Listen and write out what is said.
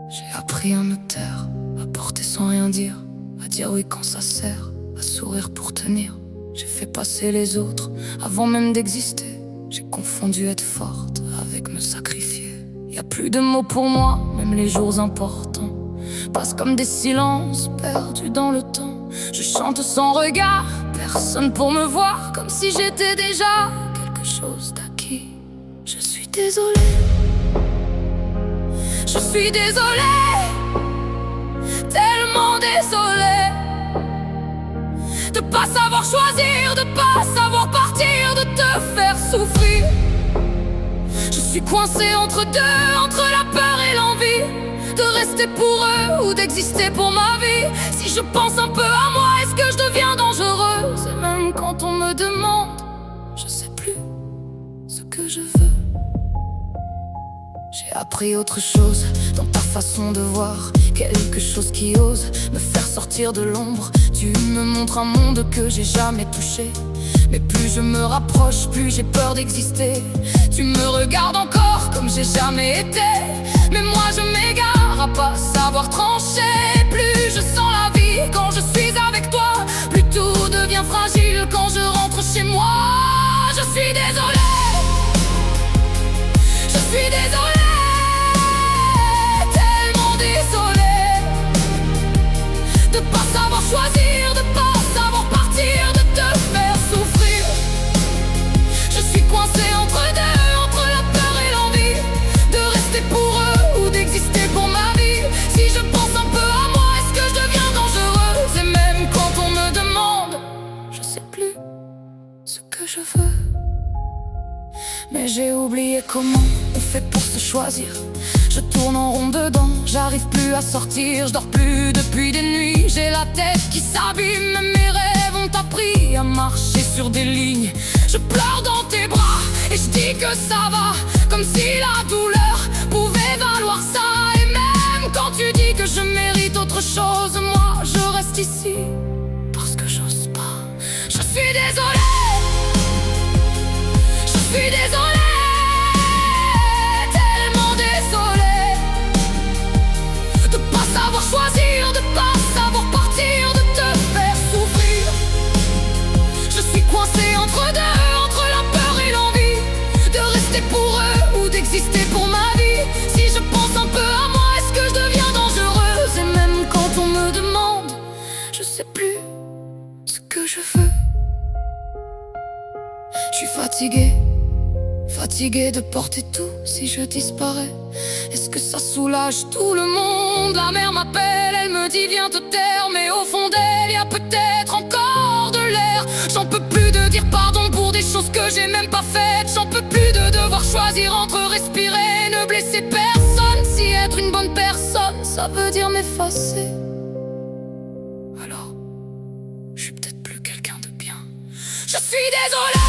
J'ai appris à me taire, à porter sans rien dire, à dire oui quand ça sert, à sourire pour tenir. J'ai fait passer les autres avant même d'exister. J'ai confondu être forte avec me sacrifier. Y a plus de mots pour moi, même les jours importants passent comme des silences perdus dans le temps. Je chante sans regard, personne pour me voir, comme si j'étais déjà quelque chose d'acquis. Je suis désolée, je suis désolée, tellement désolée de pas savoir choisir, de pas savoir partir, de te faire souffrir. Je suis coincée entre deux, entre la peur et l'envie de rester pour eux ou d'exister pour ma vie. Si je pense un peu à moi, est-ce que je deviens dangereuse? Et même quand on me demande, je sais plus ce que je veux. J'ai appris autre chose dans ta façon de voir, quelque chose qui ose me faire sortir de l'ombre. Tu me montres un monde que j'ai jamais touché, mais plus je me rapproche, plus j'ai peur d'exister. Tu me regardes encore comme j'ai jamais été, mais moi je m'égare à pas savoir trancher. Plus je sens la vie quand je suis avec toi, plus tout devient fragile quand je rentre chez moi. Je suis désolée, je suis désolée, tellement désolée de pas savoir choisir, de pas savoir partir, de te faire souffrir. Je suis coincée entre deux, entre la peur et l'envie de rester pour eux ou d'exister pour ma vie. Si je pense un peu à moi, est-ce que je deviens dangereuse? Et même quand on me demande, je sais plus ce que je veux. Mais j'ai oublié comment on fait pour se choisir. Je tourne en rond dedans, j'arrive plus à sortir. Je dors plus depuis des nuits, j'ai la tête qui s'abîme. Mes rêves ont appris à marcher sur des lignes. Je pleure dans tes bras et je dis que ça va, comme si la douleur pouvait valoir ça. Et même quand tu dis que je mérite autre chose, moi je reste ici parce que j'ose pas. Je suis désolée, je suis désolée, tellement désolée de pas savoir choisir, de pas savoir partir, de te faire souffrir. Je suis coincée entre deux, entre la peur et l'envie de rester pour eux ou d'exister pour ma vie. Si je pense un peu à moi, est-ce que je deviens dangereuse? Et même quand on me demande, je sais plus ce que je veux. Je suis fatiguée, fatiguée de porter tout. Si je disparais, est-ce que ça soulage tout le monde? La mère m'appelle, elle me dit viens te taire, mais au fond d'elle y a peut-être encore de l'air. J'en peux plus de dire pardon pour des choses que j'ai même pas faites. J'en peux plus de devoir choisir entre respirer et ne blesser personne. Si être une bonne personne, ça veut dire m'effacer, alors je suis peut-être plus quelqu'un de bien. Je suis désolée,